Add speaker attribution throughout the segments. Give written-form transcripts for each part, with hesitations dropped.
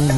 Speaker 1: Hello,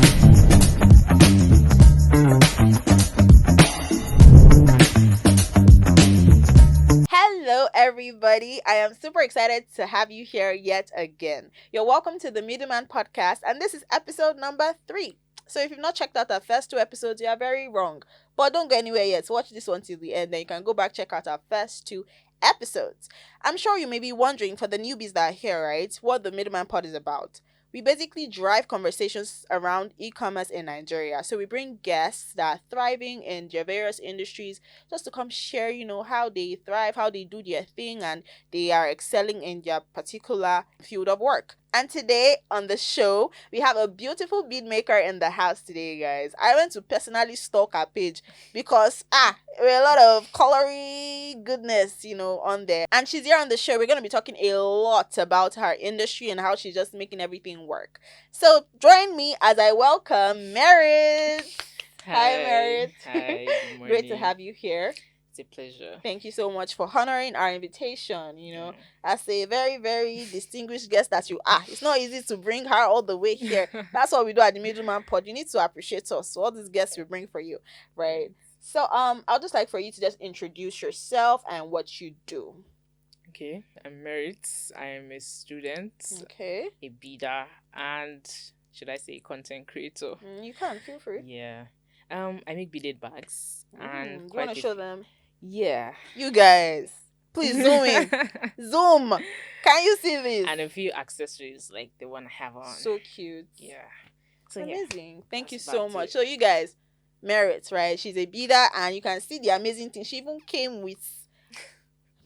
Speaker 1: everybody. I am super excited to have you here yet again. You're welcome to the Middleman podcast, and this is episode number 3. So, if you've not checked out our first 2 episodes, you are very wrong. But don't go anywhere yet. Watch this one till the end, then you can go back check out our first 2 episodes. I'm sure you may be wondering, for the newbies that are here, right, what the Middleman pod is about. We basically drive conversations around e-commerce in Nigeria. So we bring guests that are thriving in their various industries just to come share, how they thrive, how they do their thing, and they are excelling in their particular field of work. And today on the show, we have a beautiful bead maker in the house today, guys. I went to personally stalk her page because there were a lot of colory goodness, on there. And she's here on the show. We're going to be talking a lot about her industry and how she's just making everything work. So join me as I welcome Merit. Hi, Merit.
Speaker 2: Hi, good morning.
Speaker 1: Great to have you here.
Speaker 2: It's a pleasure.
Speaker 1: Thank you so much for honoring our invitation. As a very, very distinguished guest that you are. It's not easy to bring her all the way here. That's what we do at the Middleman Pod. You need to appreciate us. So all these guests we bring for you, right? So I'll just like for you to just introduce yourself and what you do.
Speaker 2: Okay, I'm Merit. I'm a student,
Speaker 1: Okay.
Speaker 2: a beader, and should I say content creator?
Speaker 1: You can, feel free.
Speaker 2: Yeah. I make beaded bags and
Speaker 1: you want to show them?
Speaker 2: Yeah.
Speaker 1: You guys, please zoom in. Zoom. Can you see this?
Speaker 2: And a few accessories like the one I have on.
Speaker 1: So cute.
Speaker 2: Yeah. So
Speaker 1: amazing. Thank you
Speaker 2: that's
Speaker 1: so
Speaker 2: about
Speaker 1: much.
Speaker 2: it.
Speaker 1: So you guys, Merit, right? She's a beader, and you can see the amazing thing. She even came with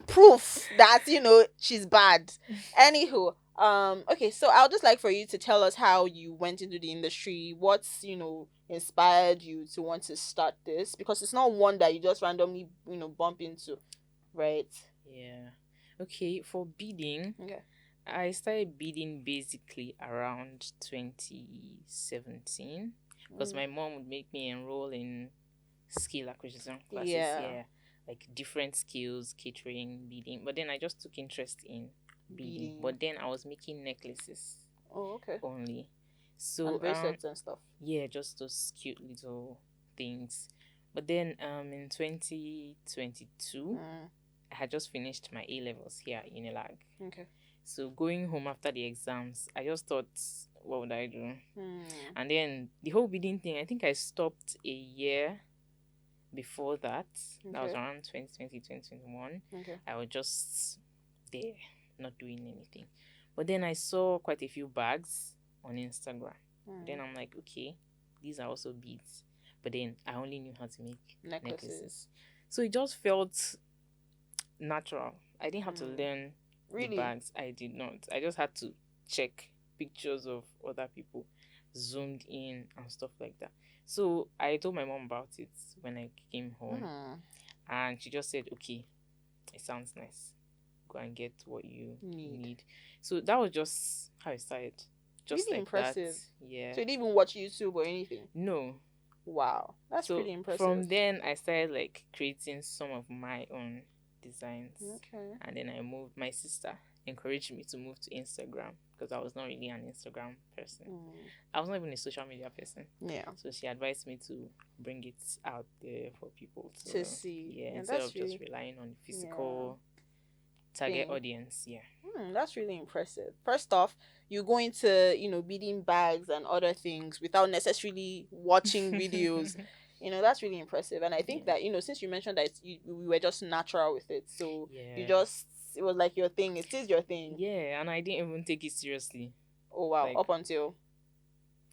Speaker 1: proof that she's bad. Anywho, okay, so I'll just like for you to tell us how you went into the industry. What's inspired you to want to start this, because it's not one that you just randomly bump into, right?
Speaker 2: Yeah. Okay, for beading,
Speaker 1: Okay.
Speaker 2: I started beading basically around 2017 because my mom would make me enroll in skill acquisition classes.
Speaker 1: Yeah.
Speaker 2: Like different skills, catering, beading. But then I just took interest in beading.
Speaker 1: Beading.
Speaker 2: But then I was making necklaces
Speaker 1: Oh, okay.
Speaker 2: only. So
Speaker 1: And bracelets and stuff.
Speaker 2: yeah, just those cute little things. But then in 2022, I had just finished my A levels here at Unilag.
Speaker 1: Okay.
Speaker 2: So going home after the exams, I just thought, what would I do? And then the whole beading thing, I think I stopped a year before that. That was
Speaker 1: Okay.
Speaker 2: around 2020, 2021.
Speaker 1: Okay.
Speaker 2: I was just there, not doing anything. But then I saw quite a few bags on Instagram. Then I'm like, okay, these are also beads. But then I only knew how to make necklaces. So it just felt natural. I didn't have to learn
Speaker 1: Really?
Speaker 2: the bags. I did not. I just had to check pictures of other people, zoomed in and stuff like that. So I told my mom about it when I came home, and she just said, okay, it sounds nice. Go and get what you need. So that was just how it started. Just
Speaker 1: Really
Speaker 2: like
Speaker 1: impressive.
Speaker 2: that. Yeah.
Speaker 1: So you didn't even watch YouTube or anything?
Speaker 2: No.
Speaker 1: Wow. That's
Speaker 2: So
Speaker 1: pretty impressive.
Speaker 2: from then I started like creating some of my own designs.
Speaker 1: Okay.
Speaker 2: And then I moved. My sister encouraged me to move to Instagram because I was not really an Instagram person. I was not even a social media person.
Speaker 1: Yeah.
Speaker 2: So she advised me to bring it out there for people
Speaker 1: to see.
Speaker 2: Yeah, instead of just relying on the physical target audience. Yeah.
Speaker 1: That's really impressive. First off, you go into beading bags and other things without necessarily watching videos. That's really impressive. And I think that since you mentioned that we were just natural with it, so it was like your thing. It is your thing.
Speaker 2: Yeah, and I didn't even take it seriously.
Speaker 1: Oh wow! Up until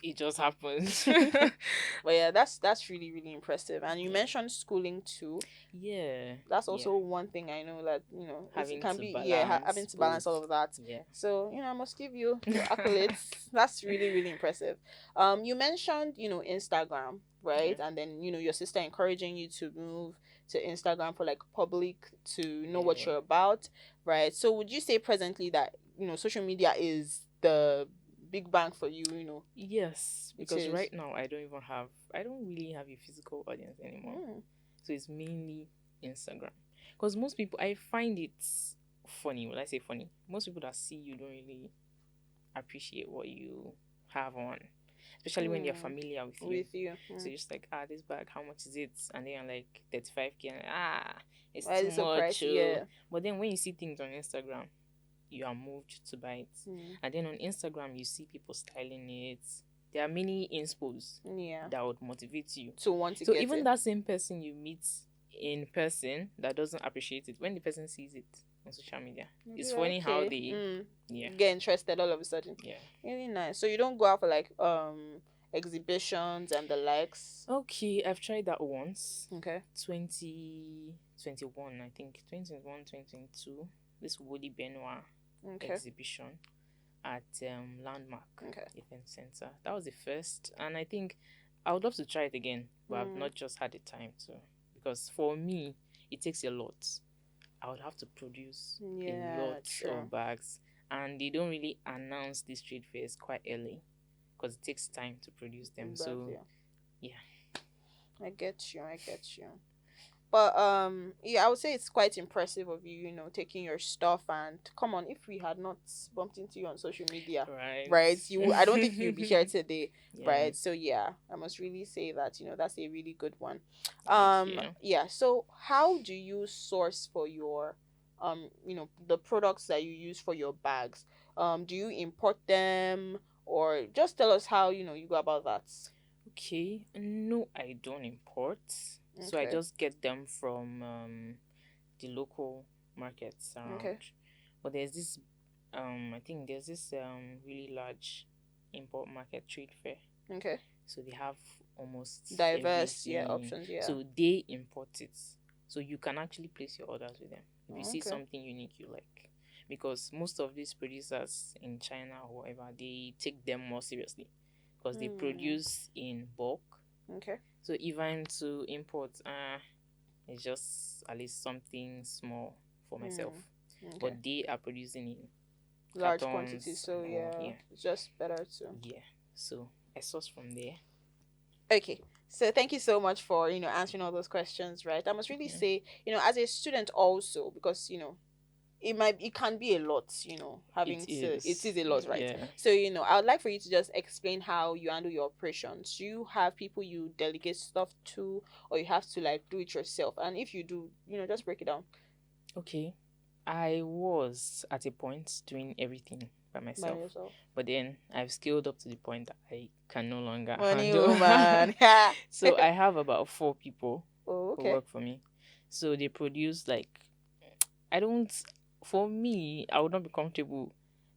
Speaker 2: it just happened.
Speaker 1: But yeah, that's really, really impressive. And you mentioned schooling too.
Speaker 2: Yeah.
Speaker 1: That's also one thing I know that
Speaker 2: having
Speaker 1: it can
Speaker 2: to
Speaker 1: be
Speaker 2: balance
Speaker 1: having to balance all of that.
Speaker 2: Yeah.
Speaker 1: So I must give you your accolades. That's really, really impressive. You mentioned Instagram, right?
Speaker 2: Yeah.
Speaker 1: And then your sister encouraging you to move to Instagram for like public to know what you're about, right? So would you say presently that social media is the big bang for you?
Speaker 2: Yes, because right now I don't really have a physical audience anymore. So it's mainly Instagram. Because most people, I find it funny. When I say funny, most people that see you don't really appreciate what you have on. especially when they're
Speaker 1: Hmm.
Speaker 2: familiar with you.
Speaker 1: With you.
Speaker 2: So you're just like, this bag, how much is it? And then you're like 35K, and it's
Speaker 1: Why
Speaker 2: too
Speaker 1: is it so
Speaker 2: much.
Speaker 1: pricey?
Speaker 2: Oh.
Speaker 1: Yeah.
Speaker 2: But then when you see things on Instagram, you are moved to buy it.
Speaker 1: Hmm.
Speaker 2: And then on Instagram, you see people styling it. There are many inspos
Speaker 1: Yeah.
Speaker 2: that would motivate you.
Speaker 1: To want to
Speaker 2: So
Speaker 1: get
Speaker 2: even
Speaker 1: it.
Speaker 2: that same person you meet in person that doesn't appreciate it, when the person sees it on social media,
Speaker 1: You'll
Speaker 2: it's
Speaker 1: be like,
Speaker 2: funny how
Speaker 1: okay.
Speaker 2: they, yeah,
Speaker 1: Get interested all of a sudden.
Speaker 2: yeah.
Speaker 1: Really nice. So you don't go out for like exhibitions and the likes.
Speaker 2: Okay, I've tried that once.
Speaker 1: Okay.
Speaker 2: 2021, I think. 2021, 2022. This Woody Benoit
Speaker 1: Okay.
Speaker 2: exhibition at Landmark
Speaker 1: Okay.
Speaker 2: Event Center. That was the first, and I think I would love to try it again, but I've not just had the time to. Because for me, it takes a lot. I would have to produce a
Speaker 1: Yeah,
Speaker 2: lot
Speaker 1: true.
Speaker 2: of bags, and they don't really announce these trade fairs quite early because it takes time to produce them.
Speaker 1: But,
Speaker 2: So
Speaker 1: yeah.
Speaker 2: yeah.
Speaker 1: I get you. I get you. But yeah, I would say it's quite impressive of you, taking your stuff. And come on, if we had not bumped into you on social media,
Speaker 2: Right.
Speaker 1: right, I don't think you'd be here today,
Speaker 2: Yeah.
Speaker 1: right? So yeah, I must really say that that's a really good one.
Speaker 2: Thank you.
Speaker 1: Yeah. So how do you source for your the products that you use for your bags? Do you import them, or just tell us how you go about that?
Speaker 2: Okay. No, I don't import. So I
Speaker 1: Okay.
Speaker 2: just get them from the local markets around.
Speaker 1: Okay.
Speaker 2: But there's this I think there's this really large import market trade fair.
Speaker 1: Okay.
Speaker 2: So they have almost
Speaker 1: Diverse, yeah,
Speaker 2: everything.
Speaker 1: options, yeah.
Speaker 2: So they import it. So you can actually place your orders with them. If you see
Speaker 1: Okay.
Speaker 2: something unique you like. Because most of these producers in China or whatever, they take them more seriously. Because they produce in bulk.
Speaker 1: Okay.
Speaker 2: So if I'm to import, it's just at least something small for myself.
Speaker 1: Okay.
Speaker 2: But they are producing in
Speaker 1: Large
Speaker 2: cartons
Speaker 1: quantities, so
Speaker 2: and all.
Speaker 1: yeah, it's just better to.
Speaker 2: Yeah. So I source from there.
Speaker 1: Okay. So thank you so much for answering all those questions, right? I must really
Speaker 2: Yeah.
Speaker 1: say, as a student also, because it can be a lot, having
Speaker 2: It
Speaker 1: it
Speaker 2: is.
Speaker 1: is a lot, right?
Speaker 2: Yeah.
Speaker 1: So I would like for you to just explain how you handle your operations. Do you have people you delegate stuff to, or you have to like do it yourself? And if you do, just break it down.
Speaker 2: Okay. I was at a point doing everything by
Speaker 1: By
Speaker 2: myself.
Speaker 1: yourself.
Speaker 2: But then I've scaled up to the point that I can no longer
Speaker 1: Money
Speaker 2: handle.
Speaker 1: woman.
Speaker 2: So I have about 4 people
Speaker 1: Oh,
Speaker 2: who
Speaker 1: okay.
Speaker 2: work for me. So they produce like I don't for me, I would not be comfortable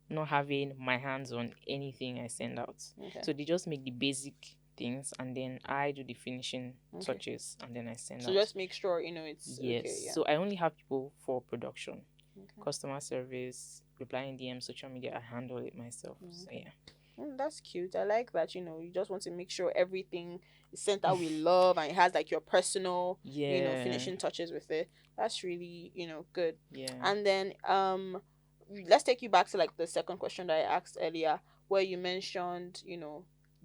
Speaker 2: not having my hands on anything I send out.
Speaker 1: Okay.
Speaker 2: So they just make the basic things and then I do the finishing
Speaker 1: Okay.
Speaker 2: touches and then I send
Speaker 1: So
Speaker 2: out.
Speaker 1: just make sure it's
Speaker 2: Yes.
Speaker 1: okay. Yeah.
Speaker 2: So I only have people for production,
Speaker 1: Okay.
Speaker 2: customer service, replying DM, social media. I handle it myself. So yeah.
Speaker 1: That's cute. I like that. You just want to make sure everything is sent out with love and it has like your personal,
Speaker 2: Yeah.
Speaker 1: finishing touches with it. That's really, good.
Speaker 2: Yeah.
Speaker 1: And then let's take you back to like the second question that I asked earlier, where you mentioned,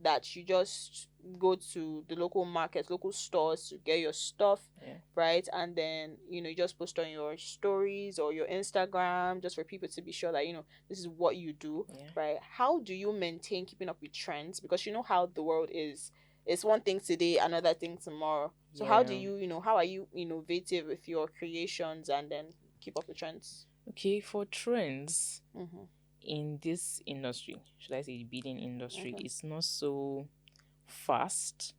Speaker 1: that you just go to the local markets, local stores to get your stuff,
Speaker 2: Yeah.
Speaker 1: right? And then, you just post on your stories or your Instagram just for people to be sure that, this is what you do,
Speaker 2: Yeah.
Speaker 1: right? How do you maintain keeping up with trends? Because you know how the world is. It's one thing today, another thing tomorrow. So how do you, how are you innovative with your creations and then keep up with trends?
Speaker 2: Okay, for trends
Speaker 1: Mm-hmm.
Speaker 2: in this industry, should I say the beading industry,
Speaker 1: Okay.
Speaker 2: it's not so fast.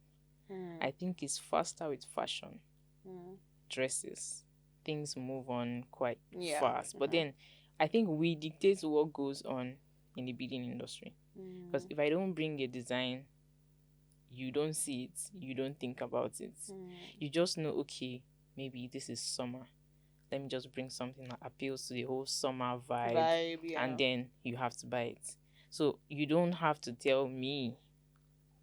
Speaker 2: I think it's faster with fashion, dresses. Things move on quite fast. But then I think we dictate what goes on in the beading industry. Because if I don't bring a design, you don't see it, you don't think about it. You just know, okay, maybe this is summer. Let me just bring something that appeals to the whole summer vibe,
Speaker 1: yeah.
Speaker 2: and then you have to buy it. So you don't have to tell me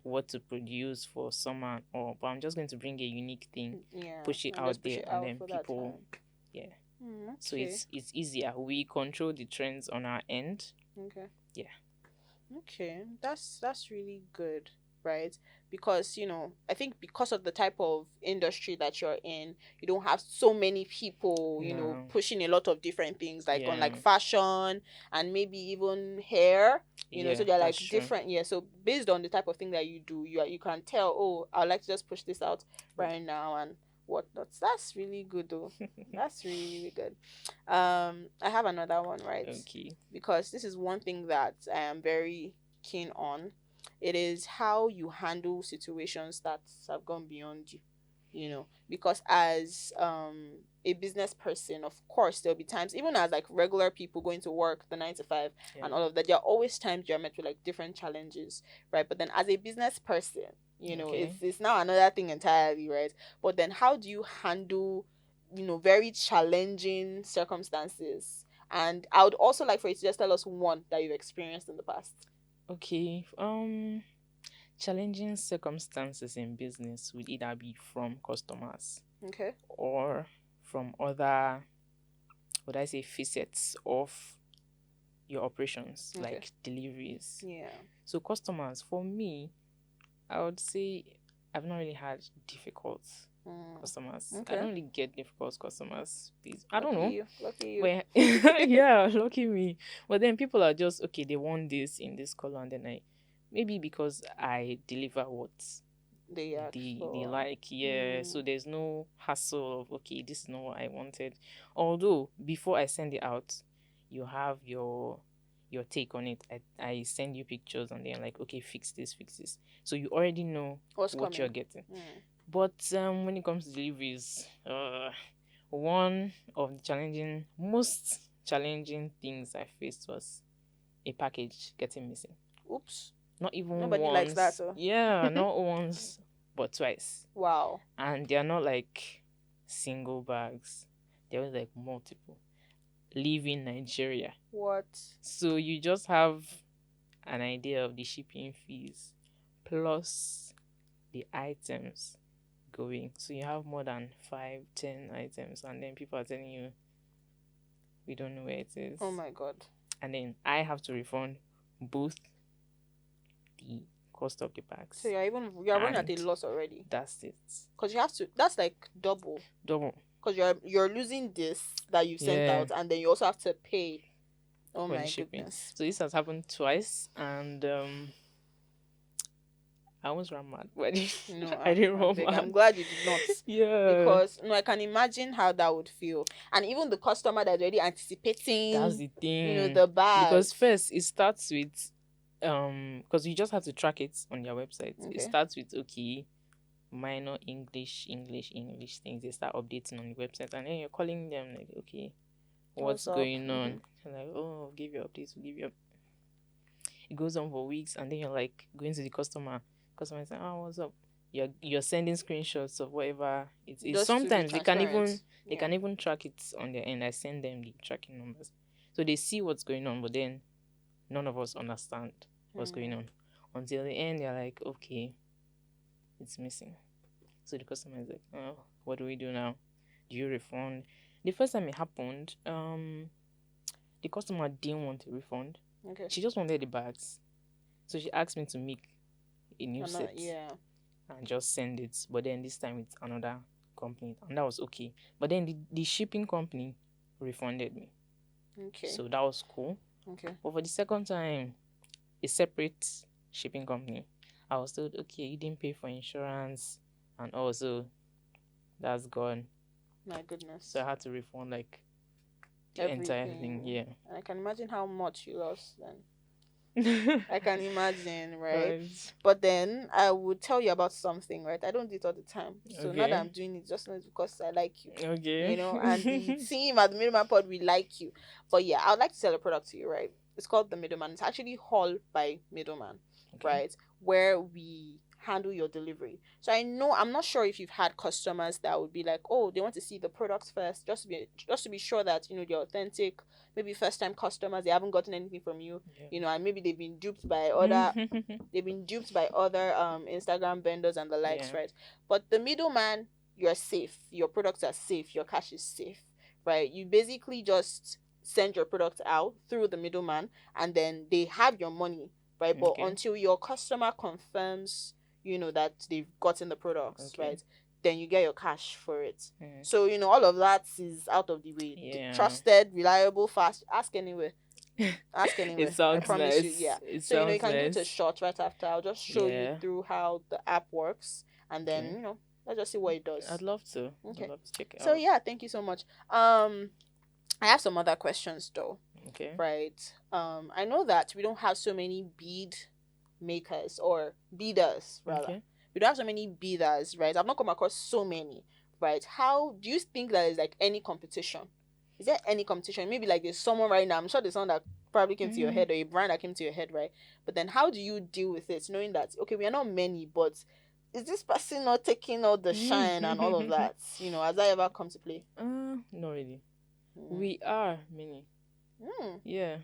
Speaker 2: what to produce for summer, but I'm just going to bring a unique thing, push it
Speaker 1: and
Speaker 2: out
Speaker 1: just push
Speaker 2: there,
Speaker 1: it
Speaker 2: and
Speaker 1: out
Speaker 2: then
Speaker 1: for that
Speaker 2: people,
Speaker 1: time.
Speaker 2: So
Speaker 1: Okay.
Speaker 2: it's easier. We control the trends on our end.
Speaker 1: Okay.
Speaker 2: Yeah.
Speaker 1: Okay, that's really good. right? Because, I think because of the type of industry that you're in, you don't have so many people,
Speaker 2: No.
Speaker 1: pushing a lot of different things, like on like
Speaker 2: Yeah.
Speaker 1: fashion and maybe even hair, so
Speaker 2: Yeah,
Speaker 1: they're
Speaker 2: that's
Speaker 1: like
Speaker 2: true.
Speaker 1: different. Yeah. So based on the type of thing that you do, you can tell, oh, I'd like to just push this out right now and whatnot. That's really good though. That's really, really good. I have another one, right?
Speaker 2: Okay.
Speaker 1: Because this is one thing that I am very keen on. It is how you handle situations that have gone beyond you. Because as a business person, of course there'll be times, even as like regular people going to work the 9 to 5
Speaker 2: Yeah.
Speaker 1: and all of that, there are always times you're met with like different challenges, right? But then as a business person,
Speaker 2: Okay.
Speaker 1: it's now another thing entirely, right? But then how do you handle very challenging circumstances? And I would also like for you to just tell us one that you've experienced in the past.
Speaker 2: Okay. Challenging circumstances in business would either be from customers
Speaker 1: Okay.
Speaker 2: or from other, would I say, facets of your operations,
Speaker 1: Okay.
Speaker 2: like deliveries.
Speaker 1: Yeah.
Speaker 2: So customers, for me, I would say I've not really had difficult
Speaker 1: Mm.
Speaker 2: customers. I
Speaker 1: Okay.
Speaker 2: don't really get difficult customers. Please, I don't
Speaker 1: Lucky
Speaker 2: know.
Speaker 1: you. Lucky you.
Speaker 2: But yeah, lucky me. But then people are just okay. They want this in this color, and then maybe because I deliver what
Speaker 1: They asked
Speaker 2: they
Speaker 1: for.
Speaker 2: like. Yeah, so
Speaker 1: Mm.
Speaker 2: there's no hassle of okay, this is not what I wanted. Although before I send it out, you have your take on it. I send you pictures, and then like okay, fix this, fix this. So you already know
Speaker 1: What's
Speaker 2: what you're
Speaker 1: coming?
Speaker 2: getting.
Speaker 1: Mm.
Speaker 2: But when it comes to deliveries, one of the most challenging things I faced was a package getting missing.
Speaker 1: Oops.
Speaker 2: Not even
Speaker 1: Nobody likes that,
Speaker 2: once.
Speaker 1: so.
Speaker 2: Yeah, not once, but twice.
Speaker 1: Wow.
Speaker 2: And they're not like single bags. There was like multiple. Leaving Nigeria.
Speaker 1: What?
Speaker 2: So you just have an idea of the shipping fees plus the items going. So you have more than 5, 10 items, and then people are telling you we don't know where it is.
Speaker 1: Oh my god.
Speaker 2: And then I have to refund both the cost of the bags.
Speaker 1: So you're running at a
Speaker 2: And
Speaker 1: loss already.
Speaker 2: that's it.
Speaker 1: Because you have to. That's like double.
Speaker 2: Double.
Speaker 1: Because you're losing this that you've sent
Speaker 2: Yeah.
Speaker 1: out, and then you also have to pay. Oh
Speaker 2: For the
Speaker 1: my
Speaker 2: shipping.
Speaker 1: goodness.
Speaker 2: So this has happened twice, and I almost ran mad. But
Speaker 1: No,
Speaker 2: I didn't
Speaker 1: I'm
Speaker 2: run
Speaker 1: big. I'm
Speaker 2: mad.
Speaker 1: glad you did not.
Speaker 2: Yeah.
Speaker 1: Because no, I can imagine how that would feel. And even the customer that's already anticipating,
Speaker 2: That's the thing.
Speaker 1: the bag.
Speaker 2: Because first it starts with because you just have to track it on their website. It
Speaker 1: Okay.
Speaker 2: starts with okay, minor English things. They start updating on the website, and then you're calling them like, okay, what's
Speaker 1: What's up?
Speaker 2: going on? And like, oh, we'll give you updates. We'll give you. It goes on for weeks, and then you're like going to the customer. Customer is like, oh, what's up? You're sending screenshots of whatever it is.
Speaker 1: Just to be
Speaker 2: Sometimes
Speaker 1: transparent.
Speaker 2: they can even track it on their end. I send them the tracking numbers, so they see what's going on. But then none of us understand what's going on until the end. They're like, okay, it's missing. So the customer is like, oh, what do we do now? Do you refund? The first time it happened, the customer didn't want a refund.
Speaker 1: Okay.
Speaker 2: She just wanted the bags. So she asked me to make a new set
Speaker 1: Yeah.
Speaker 2: and just send it. But then this time it's another company, and that was okay. But then the shipping company refunded me.
Speaker 1: Okay.
Speaker 2: So that was cool.
Speaker 1: Okay.
Speaker 2: But for the second time, a separate shipping company, I was told, okay, you didn't pay for insurance, and also that's gone.
Speaker 1: My goodness.
Speaker 2: So I had to refund like the entire thing. Yeah.
Speaker 1: And I can imagine how much you lost then. I can imagine, right? But then I would tell you about something, right? I don't do it all the time. So now that I'm doing it, just know it's because I like you.
Speaker 2: Okay.
Speaker 1: And the team at the Middleman Pod, we like you. But yeah, I would like to sell a product to you, right? It's called the Middleman. It's actually Haul by Middleman, right? Where we handle your delivery. So I'm not sure if you've had customers that would be like, oh, they want to see the products first, just to be sure that they're authentic. Maybe first time customers, they haven't gotten anything from you, and maybe they've been duped by other Instagram vendors and the likes, right? But the middleman, you're safe. Your products are safe. Your cash is safe, right? You basically just send your product out through the middleman, and then they have your money right? But
Speaker 2: Okay.
Speaker 1: until your customer confirms, that they've gotten the products,
Speaker 2: Okay.
Speaker 1: right, then you get your cash for it.
Speaker 2: Okay.
Speaker 1: So, all of that is out of the way.
Speaker 2: Yeah.
Speaker 1: Trusted, reliable, fast. Ask anywhere. Ask
Speaker 2: It
Speaker 1: anywhere. I
Speaker 2: sounds
Speaker 1: promise you.
Speaker 2: nice.
Speaker 1: Yeah.
Speaker 2: It
Speaker 1: So, you
Speaker 2: sounds
Speaker 1: can give it a
Speaker 2: nice.
Speaker 1: shot right after. I'll just show you
Speaker 2: Yeah.
Speaker 1: through how the app works, and then,
Speaker 2: Okay.
Speaker 1: let's just see what it
Speaker 2: I'd
Speaker 1: does.
Speaker 2: love to. I'd
Speaker 1: Okay.
Speaker 2: love to check it
Speaker 1: So,
Speaker 2: out.
Speaker 1: yeah, thank you so much. I have some other questions though.
Speaker 2: Okay.
Speaker 1: Right. I know that we don't have so many bead makers or beaders rather.
Speaker 2: Okay.
Speaker 1: We don't have so many beaders, right? I've not come across so many, right? How do you think that there's like any competition? Is there any competition? Maybe like there's someone right now. I'm sure there's someone that probably came to your
Speaker 2: Mm.
Speaker 1: head or a brand that came to your head, right? But then how do you deal with it, knowing that okay, we are not many, but is this person not taking all the shine and all of that? Has that ever come to play?
Speaker 2: Not really.
Speaker 1: Mm.
Speaker 2: We are many.
Speaker 1: Mm.
Speaker 2: Yeah.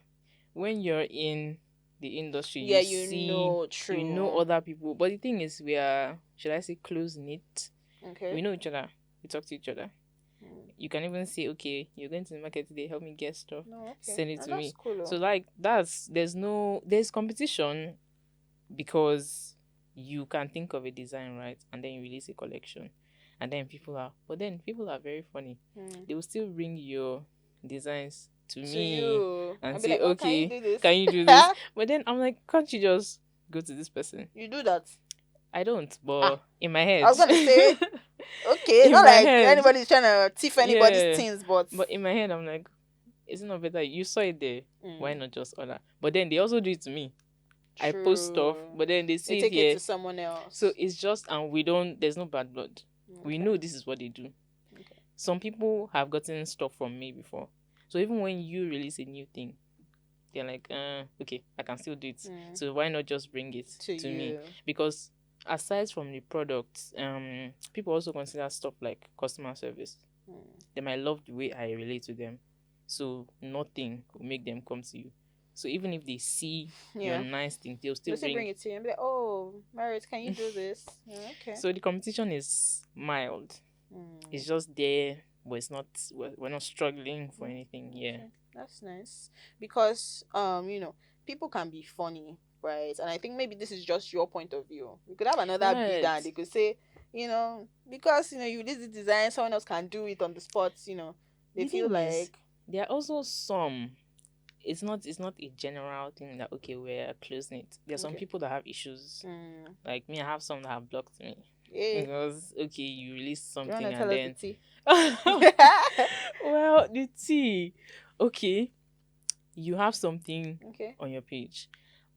Speaker 2: When you're in the industry,
Speaker 1: Yeah,
Speaker 2: you see,
Speaker 1: true.
Speaker 2: you know other people. But the thing is, we are, should I say, close knit.
Speaker 1: Okay.
Speaker 2: We know each other. We talk to each other.
Speaker 1: Mm.
Speaker 2: You can even say, okay, you're going to the market today, help me get stuff.
Speaker 1: No, okay.
Speaker 2: Send it
Speaker 1: No,
Speaker 2: to
Speaker 1: that's
Speaker 2: me.
Speaker 1: cool.
Speaker 2: So like there's competition because you can think of a design, right? And then you release a collection. And then people are very funny.
Speaker 1: Mm.
Speaker 2: They will still bring your designs to
Speaker 1: To
Speaker 2: me
Speaker 1: you.
Speaker 2: and
Speaker 1: I'll be
Speaker 2: say,
Speaker 1: like, oh,
Speaker 2: okay,
Speaker 1: can you do this?
Speaker 2: can you do this? But then I'm like, can't you just go to this person?
Speaker 1: You do that.
Speaker 2: I don't, but
Speaker 1: Ah,
Speaker 2: in my head.
Speaker 1: I was gonna say, okay,
Speaker 2: in
Speaker 1: not
Speaker 2: my
Speaker 1: like
Speaker 2: head.
Speaker 1: anybody's trying to thief anybody's
Speaker 2: Yeah.
Speaker 1: things, but
Speaker 2: in my head, I'm like, isn't it better? You saw it there.
Speaker 1: Mm.
Speaker 2: Why not just order? But then they also do it to me. I post stuff,
Speaker 1: True.
Speaker 2: but then they
Speaker 1: They
Speaker 2: see it
Speaker 1: take it
Speaker 2: here.
Speaker 1: to someone else.
Speaker 2: So it's just, and there's no bad blood. We
Speaker 1: Okay.
Speaker 2: know this is what they do.
Speaker 1: Okay.
Speaker 2: Some people have gotten stuff from me before. So even when you release a new thing, they're like, okay, I can still do it.
Speaker 1: Mm.
Speaker 2: So why not just bring it to me? Because aside from the products, people also consider stuff like customer service.
Speaker 1: Mm.
Speaker 2: They might love the way I relate to them. So nothing will make them come to you. So even if they see your nice thing, they'll still
Speaker 1: bring it to you and be like, oh, Merit, can you do this? Okay.
Speaker 2: So the competition is mild.
Speaker 1: Mm.
Speaker 2: It's just there, but it's not. We're not struggling for anything. Yeah.
Speaker 1: Okay. That's nice because people can be funny, right? And I think maybe this is just your point of view. We could have another bidder and they could say, because you did the design, someone else can do it on the spot. They
Speaker 2: The
Speaker 1: feel
Speaker 2: thing is,
Speaker 1: like
Speaker 2: there are also some. It's not a general thing that okay, we're close knit. There are some people that have issues. Like me, I have some that have blocked me. Because okay, you release something and then
Speaker 1: the tea?
Speaker 2: well, the tea. Okay, you have something on your page.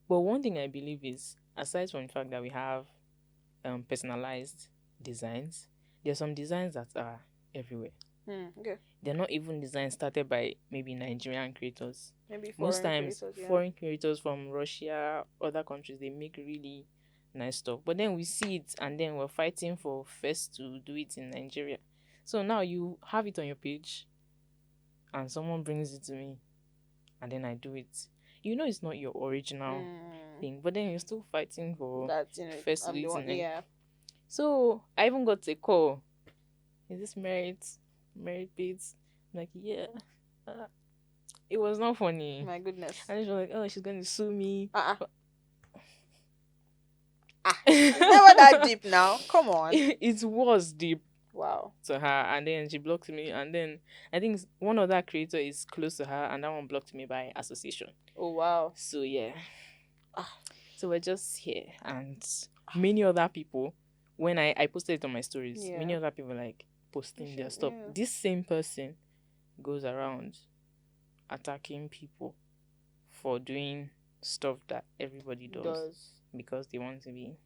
Speaker 2: But one thing I believe is, aside from the fact that we have personalized designs, there are some designs that are everywhere.
Speaker 1: Okay.
Speaker 2: They're not even designs started by maybe Nigerian creators.
Speaker 1: Maybe
Speaker 2: most times foreign creators from Russia, other countries, they make really nice stuff. But then we see it and then we're fighting for first to do it in Nigeria. So now you have it on your page and someone brings it to me and then I do it. It's not your original thing, but then you're still fighting for
Speaker 1: that
Speaker 2: first to do it in
Speaker 1: yeah.
Speaker 2: So I even got a call. Is this married beads? I'm like, yeah. It was not funny.
Speaker 1: My goodness.
Speaker 2: And then she was like, oh, she's going to sue me.
Speaker 1: It's never that deep now. Come on.
Speaker 2: It was deep.
Speaker 1: Wow.
Speaker 2: To her. And then she blocked me. And then I think one other creator is close to her. And that one blocked me by association.
Speaker 1: Oh, wow.
Speaker 2: So, yeah. So we're just here. And many other people, when I posted it on my stories, many other people like posting their stuff. Yeah. This same person goes around attacking people for doing stuff that everybody does because they want to be.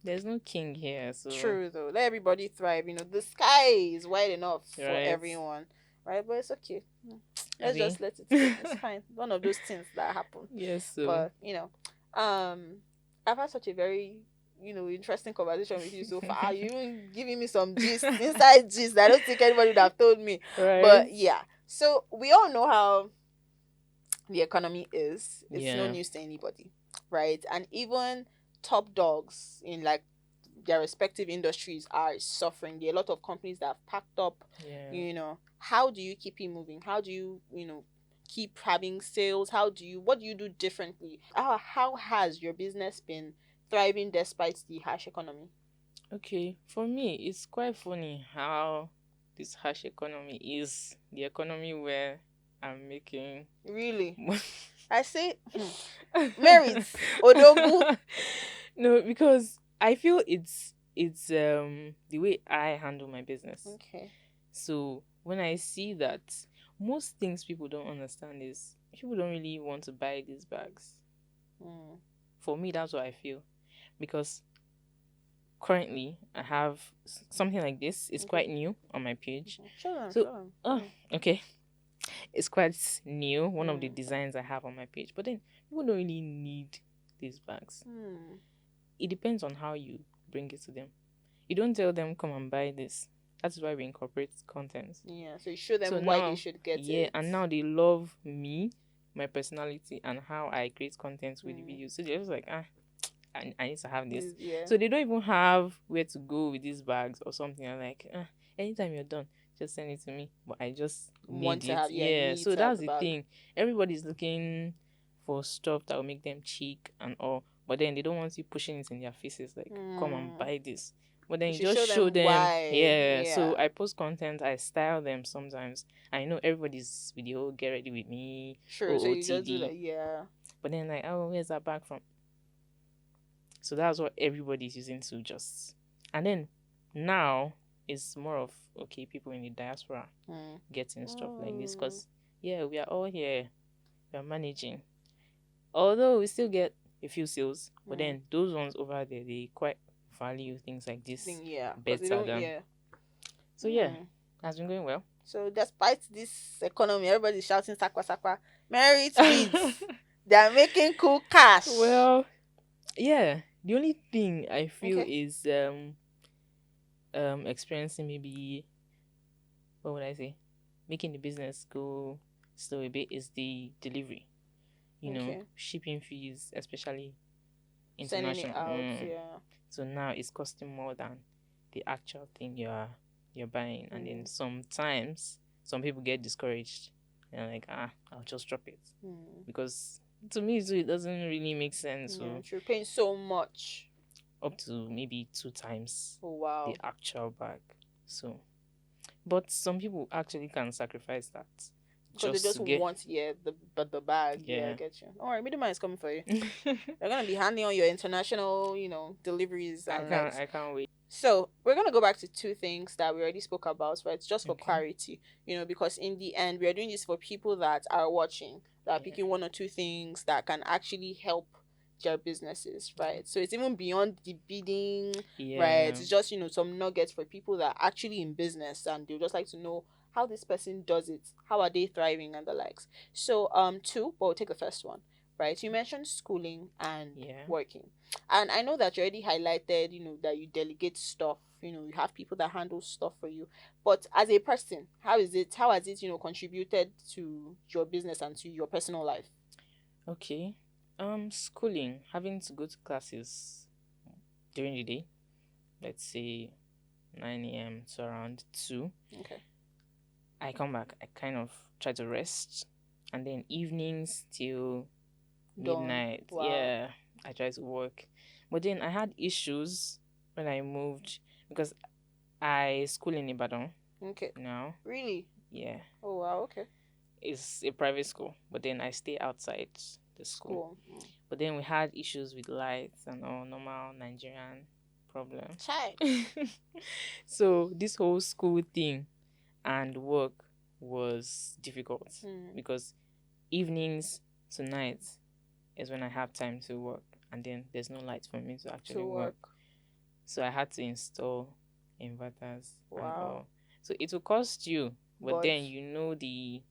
Speaker 2: There's no king here, so
Speaker 1: true though. Let everybody thrive. The sky is wide enough for everyone, right? But it's okay. Let's just let it. It's fine. One of those things that happen.
Speaker 2: Yes. So.
Speaker 1: But I've had such a very interesting conversation with you so far. You even giving me some gist, inside gist that I don't think anybody would have told me. Right. But yeah. So we all know how the economy is. It's no news to anybody, right? And even top dogs in like their respective industries are suffering. There are a lot of companies that have packed up. How do you keep it moving? How do you keep having sales? What do you do differently? How has your business been thriving despite the harsh economy?
Speaker 2: Okay, for me, it's quite funny how this harsh economy is the economy where I'm making
Speaker 1: Really?
Speaker 2: money.
Speaker 1: I say, merit, Odogu.
Speaker 2: No, because I feel it's the way I handle my business.
Speaker 1: Okay.
Speaker 2: So when I see that most things people don't understand is people don't really want to buy these bags.
Speaker 1: Mm.
Speaker 2: For me, that's what I feel. Because currently I have something like this. It's
Speaker 1: Okay.
Speaker 2: quite new on my page.
Speaker 1: Show them,
Speaker 2: So,
Speaker 1: show them.
Speaker 2: oh, okay. It's quite new, one of the
Speaker 1: Mm.
Speaker 2: designs I have on my page. But then people don't really need these bags.
Speaker 1: Mm.
Speaker 2: It depends on how you bring it to them. You don't tell them, come and buy this. That's why we incorporate content.
Speaker 1: Yeah, so you show
Speaker 2: So
Speaker 1: them why they
Speaker 2: now,
Speaker 1: should get
Speaker 2: yeah,
Speaker 1: it.
Speaker 2: and now they love me, my personality, and how I create content with the
Speaker 1: Mm.
Speaker 2: videos. So they're just like, I need to have this.
Speaker 1: Yeah.
Speaker 2: So they don't even have where to go with these bags or something. I'm like, anytime you're done, just send it to me. But I just
Speaker 1: Want
Speaker 2: need
Speaker 1: to
Speaker 2: it.
Speaker 1: have, yeah,
Speaker 2: Yeah.
Speaker 1: need
Speaker 2: So
Speaker 1: to have
Speaker 2: that's
Speaker 1: the
Speaker 2: the
Speaker 1: bag.
Speaker 2: thing. Everybody's looking for stuff that will make them cheek and all. But then they don't want you pushing it in their faces like, come and
Speaker 1: Mm.
Speaker 2: buy this. But then
Speaker 1: You
Speaker 2: you
Speaker 1: should
Speaker 2: just
Speaker 1: show
Speaker 2: show
Speaker 1: them
Speaker 2: them,
Speaker 1: why.
Speaker 2: yeah.
Speaker 1: Yeah.
Speaker 2: So I post content, I style them sometimes. I know everybody's with the whole get ready with me,
Speaker 1: Sure. So you just do
Speaker 2: OOTD.
Speaker 1: that. Yeah.
Speaker 2: But then like, oh, where's that bag from? So that's what everybody's using to just. And then now it's more of okay, people in the diaspora
Speaker 1: Mm.
Speaker 2: getting stuff like this
Speaker 1: Mm.
Speaker 2: because yeah, we are all here, we are managing. Although we still get a few sales, but
Speaker 1: Mm.
Speaker 2: then those ones over there they quite value things like this
Speaker 1: Thing, yeah, because they
Speaker 2: better
Speaker 1: don't.
Speaker 2: than.
Speaker 1: Yeah.
Speaker 2: So yeah,
Speaker 1: Mm.
Speaker 2: has been going well.
Speaker 1: So despite this economy, everybody's shouting sakwa sakwa. Merit beads. They are making cool cash.
Speaker 2: Well, yeah. The only thing I feel
Speaker 1: Okay.
Speaker 2: is experiencing maybe what would I say? Making the business go slow a bit is the delivery. You know,
Speaker 1: Okay.
Speaker 2: shipping fees, especially
Speaker 1: Sending it
Speaker 2: international.
Speaker 1: out. Yeah.
Speaker 2: So now it's costing more than the actual thing you're buying, and then
Speaker 1: Mm.
Speaker 2: sometimes some people get discouraged. They're like, I'll just drop it
Speaker 1: Mm.
Speaker 2: because to me too, it doesn't really make sense.
Speaker 1: Yeah.
Speaker 2: So
Speaker 1: You're paying so much.
Speaker 2: up to maybe two times
Speaker 1: Oh
Speaker 2: the
Speaker 1: wow.
Speaker 2: actual bag. So, but some people actually can sacrifice that
Speaker 1: Because they
Speaker 2: just
Speaker 1: just
Speaker 2: to get,
Speaker 1: want, yeah, the bag. Yeah, I
Speaker 2: yeah.
Speaker 1: get you. All right, middleman is coming for you. They're gonna be handling all your international, deliveries and likes.
Speaker 2: I can't wait.
Speaker 1: So we're gonna go back to two things that we already spoke about, but it's just for
Speaker 2: Okay.
Speaker 1: clarity, because in the end we are doing this for people that are watching, that are
Speaker 2: Yeah.
Speaker 1: picking one or two things that can actually help their businesses, right? So it's even beyond the bidding, right?
Speaker 2: Yeah.
Speaker 1: It's just some nuggets for people that are actually in business and they just like to know how this person does it, how are they thriving and the likes. So two, but we'll take the first one, right? You mentioned schooling and
Speaker 2: Yeah.
Speaker 1: working. And I know that you already highlighted, that you delegate stuff, you have people that handle stuff for you. But as a person, how has it, contributed to your business and to your personal life?
Speaker 2: Okay. Schooling, having to go to classes during the day, let's say 9 a.m. to around 2.
Speaker 1: Okay.
Speaker 2: I come back, I kind of try to rest, and then evenings till
Speaker 1: Done.
Speaker 2: midnight.
Speaker 1: Wow.
Speaker 2: Yeah, I try to work. But then I had issues when I moved because I school in Ibadan
Speaker 1: Okay.
Speaker 2: now.
Speaker 1: Really?
Speaker 2: Yeah,
Speaker 1: Oh wow, okay.
Speaker 2: it's a private school, but then I stay outside the school.
Speaker 1: School.
Speaker 2: But then we had issues with lights and all normal Nigerian problem.
Speaker 1: Chai.
Speaker 2: So this whole school thing and work was difficult
Speaker 1: Hmm.
Speaker 2: because evenings to nights is when I have time to work, and then there's no light for me to actually
Speaker 1: To
Speaker 2: work.
Speaker 1: work.
Speaker 2: So I had to install inverters and
Speaker 1: Wow.
Speaker 2: all. So it will cost you, but
Speaker 1: But
Speaker 2: then you know the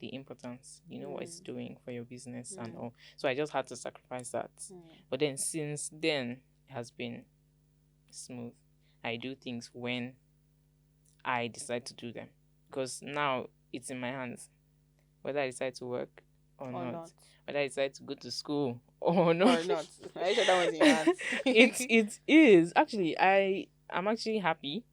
Speaker 2: importance. You know what it's doing for your business and
Speaker 1: Mm.
Speaker 2: all. So I just had to sacrifice that. But then since then it has been smooth. I do things when I decide to do them because now it's in my hands whether I decide to work or
Speaker 1: or
Speaker 2: not,
Speaker 1: not.
Speaker 2: whether I decide to go to school or not.
Speaker 1: Or not. Are you sure that was in your hands?
Speaker 2: It is actually I'm actually happy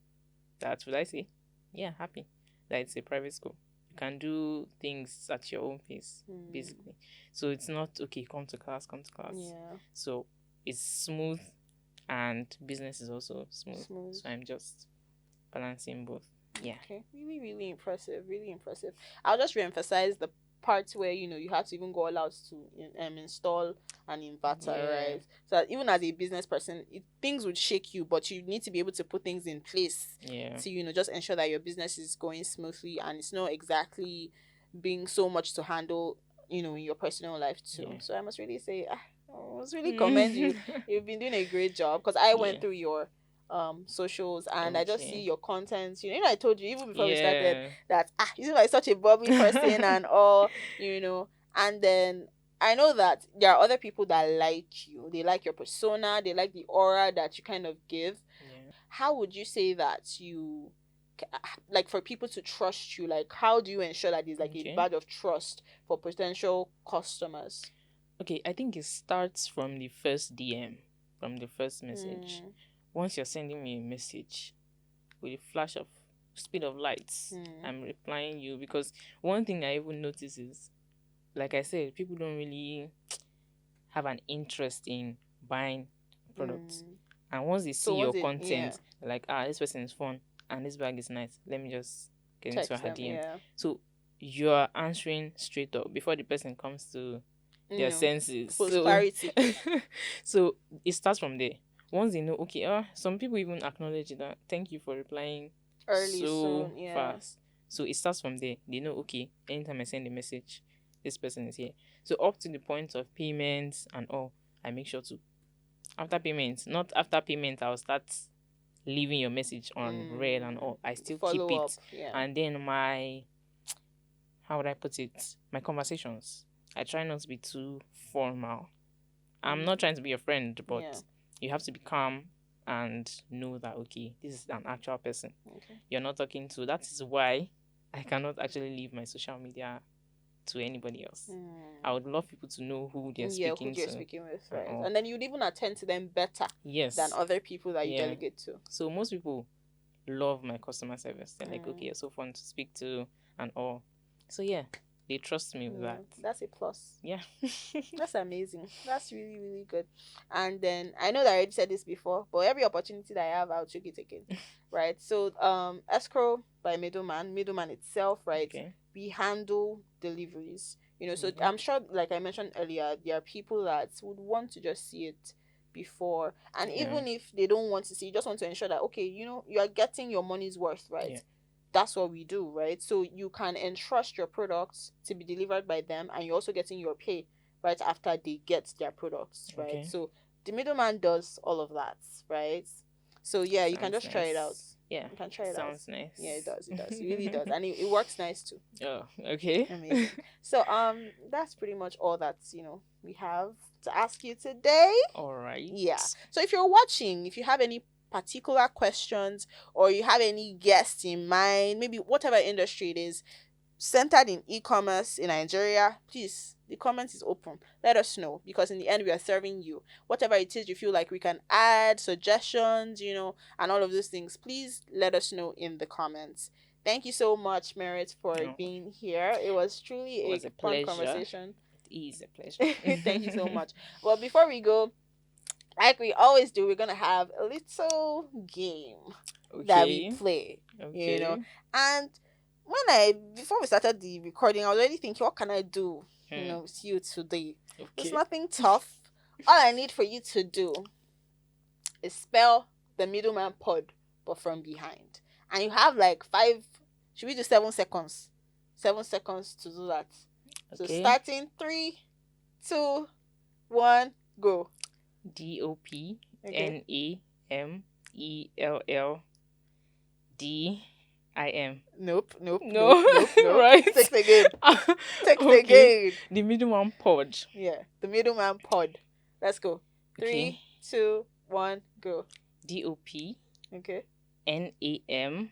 Speaker 2: that would I say, yeah, happy that it's a private school You can do things at your own pace, basically. So it's not okay, come to class, come to class.
Speaker 1: Yeah.
Speaker 2: So it's smooth and business is also smooth.
Speaker 1: Smooth.
Speaker 2: So I'm just balancing both. Yeah.
Speaker 1: Okay. Really, really impressive. Really impressive. I'll just reemphasize the parts where you have to even go all out to install an inverter,
Speaker 2: Yeah.
Speaker 1: right? So that even as a business person, things would shake you, but you need to be able to put things in place
Speaker 2: Yeah.
Speaker 1: to just ensure that your business is going smoothly and it's not exactly being so much to handle in your personal life too.
Speaker 2: Yeah.
Speaker 1: So I must really say, I must really commend you. You've been doing a great job because I went
Speaker 2: Yeah.
Speaker 1: through your socials and I just see
Speaker 2: Okay.
Speaker 1: your content. I told you even before we started
Speaker 2: Yeah.
Speaker 1: that you seem like such a bubbly person and all, and then I know that there are other people that like you. They like your persona, they like the aura that you kind of give.
Speaker 2: Yeah.
Speaker 1: How would you say that like for people to trust you, like how do you ensure that there's like a
Speaker 2: Okay.
Speaker 1: badge of trust for potential customers?
Speaker 2: Okay, I think it starts from the first DM, from the first message. Once you're sending me a message with a flash of speed of lights, I'm replying you, because one thing I even notice is, like I said, people don't really have an interest in buying products. And once they see your content, they're like, this person is fun and this bag is nice. Let me just get into her DM.
Speaker 1: Yeah.
Speaker 2: So you're answering straight up before the person comes to their senses. So,
Speaker 1: clarity.
Speaker 2: so it starts from there. Once they know, okay, some people even acknowledge that. Thank you for replying
Speaker 1: Early,
Speaker 2: so
Speaker 1: soon, yeah.
Speaker 2: fast. So it starts from there. They know, okay, anytime I send a message, this person is here. So up to the point of payments and all, I make sure to, after payment, not after payment, I'll start leaving your message on red and all. I still keep
Speaker 1: Follow up,
Speaker 2: it.
Speaker 1: yeah.
Speaker 2: And then how would I put it? My conversations, I try not to be too formal. I'm not trying to be your friend, but you have to be calm and know that, okay, this is an actual person.
Speaker 1: Okay.
Speaker 2: You're not talking to. That is why I cannot actually leave my social media to anybody else. I would love people to know who they're speaking to.
Speaker 1: Speaking with, right? And then you'd even attend to them better than
Speaker 2: Yes.
Speaker 1: other people that you delegate to.
Speaker 2: So most people love my customer service. They're like, okay, you're so fun to speak to and all. So yeah, they trust me with that.
Speaker 1: That's a plus.
Speaker 2: Yeah.
Speaker 1: That's amazing. That's really, really good. And then I know that I already said this before, but every opportunity that I have, I'll take it again. Right. So escrow by middleman itself, right?
Speaker 2: Okay.
Speaker 1: We handle deliveries. So I'm sure, like I mentioned earlier, there are people that would want to just see it before, and even if they don't want to see, you just want to ensure that, okay, you are getting your money's worth, right? That's what we do, right? So you can entrust your products to be delivered by them, and you're also getting your pay right after they get their products, right?
Speaker 2: Okay.
Speaker 1: So the middleman does all of that, right? So yeah, you can just try it out.
Speaker 2: Yeah,
Speaker 1: you can try it
Speaker 2: sounds
Speaker 1: out.
Speaker 2: nice.
Speaker 1: Yeah, it does. It really does, and it works nice too.
Speaker 2: Oh, okay.
Speaker 1: Amazing. So that's pretty much all that we have to ask you today.
Speaker 2: All right.
Speaker 1: Yeah. So if you're watching, if you have any particular questions or you have any guests in mind, maybe whatever industry it is centered in e-commerce in Nigeria, please, the comment is open. Let us know, because in the end we are serving you. Whatever it is you feel like we can add, suggestions, and all of those things, please let us know in the comments. Thank you so much, Merit, for being here. It was truly a fun conversation.
Speaker 2: It is a pleasure.
Speaker 1: Thank you so much. Well, before we go, like we always do, we're gonna have a little game that we play. And before we started the recording, I was already thinking, what can I do with you today? It's nothing tough. All I need for you to do is spell the middleman pod, but from behind. And you have like 7 seconds? 7 seconds to do that. So starting 3, 2, 1, go.
Speaker 2: DOPNAMELLDIM.
Speaker 1: Nope.
Speaker 2: Right.
Speaker 1: Take it again. Take it again.
Speaker 2: The middleman pod.
Speaker 1: Yeah, the middleman pod. Let's go. 3, 2, 1, go.
Speaker 2: DOP.
Speaker 1: Okay.
Speaker 2: NAMELDIM.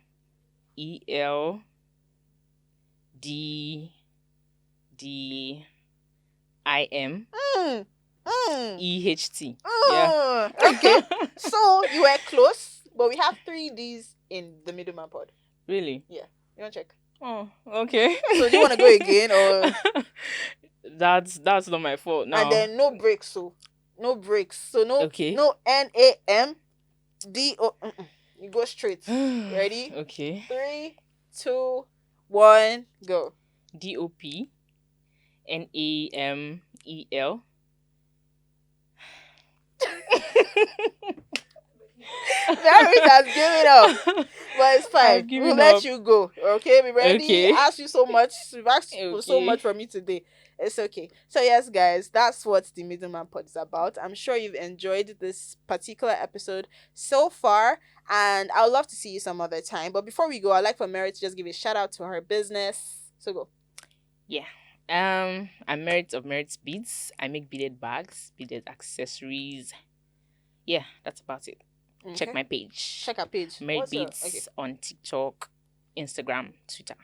Speaker 2: EHT. Yeah.
Speaker 1: Okay. So you were close, but we have 3 D's in the middleman pod.
Speaker 2: Really?
Speaker 1: Yeah. You want to check?
Speaker 2: Oh, okay.
Speaker 1: So do you want to go again or
Speaker 2: That's not my fault
Speaker 1: and
Speaker 2: now.
Speaker 1: then no breaks, so no breaks. So
Speaker 2: Okay.
Speaker 1: no NAMDO. You go straight. Ready?
Speaker 2: Okay.
Speaker 1: 3, 2, 1, go.
Speaker 2: DOPNAMEL.
Speaker 1: Marriott has given up. But it's fine.
Speaker 2: I've
Speaker 1: We'll
Speaker 2: given
Speaker 1: let
Speaker 2: up.
Speaker 1: you go. Okay, be ready.
Speaker 2: Okay.
Speaker 1: Ask you so much. We've asked for so
Speaker 2: Okay.
Speaker 1: much from you today. It's okay. So yes, guys, that's what the Middleman Pod is about. I'm sure you've enjoyed this particular episode so far, and I would love to see you some other time. But before we go, I'd like for Mary to just give a shout out to her business. So go.
Speaker 2: Yeah. I'm Merit of Merit's Beads. I make beaded bags, beaded accessories. Yeah, that's about it. Check
Speaker 1: Okay.
Speaker 2: my page.
Speaker 1: Check our page.
Speaker 2: Merit
Speaker 1: What's your
Speaker 2: Beads on TikTok, Instagram, Twitter.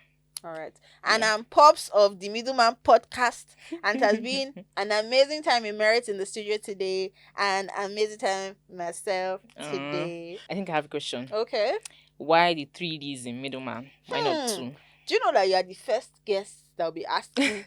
Speaker 1: All right. And
Speaker 2: Yeah.
Speaker 1: I'm Pops of the Middleman Podcast. And it has been an amazing time in Merit in the studio today. And amazing time myself today.
Speaker 2: I think I have a question.
Speaker 1: Okay.
Speaker 2: Why the 3Ds in middleman? Why not two?
Speaker 1: Do you know that you are the first guest that will be asking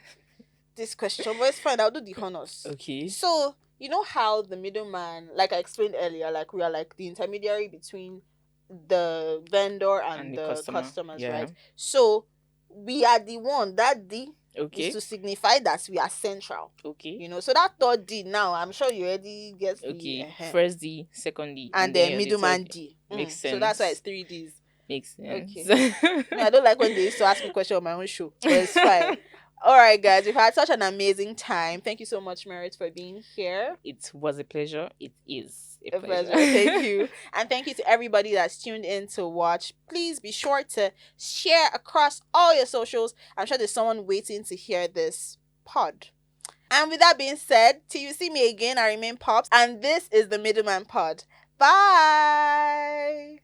Speaker 1: this question? But it's fine, I'll do the honors.
Speaker 2: Okay.
Speaker 1: So, you know how the middleman, like I explained earlier, like we are like the intermediary between the vendor and the customers,
Speaker 2: Yeah.
Speaker 1: right? So we are the one that D
Speaker 2: Okay.
Speaker 1: is to signify that we are central.
Speaker 2: Okay.
Speaker 1: You know, so that third D now, I'm sure you already get the
Speaker 2: Okay. First D, second D,
Speaker 1: and
Speaker 2: then
Speaker 1: then
Speaker 2: you're the
Speaker 1: middleman
Speaker 2: third.
Speaker 1: D.
Speaker 2: Makes sense.
Speaker 1: So that's why it's 3 Ds.
Speaker 2: Makes sense.
Speaker 1: Okay. I don't like when they used to ask me questions on my own show, but it's fine. All right, guys, we've had such an amazing time. Thank you so much, Merit, for being here.
Speaker 2: It was a pleasure. It is
Speaker 1: A pleasure. Thank you. And thank you to everybody that's tuned in to watch. Please be sure to share across all your socials. I'm sure there's someone waiting to hear this pod. And with that being said, till you see me again, I remain Pops. And this is the Middleman Pod. Bye.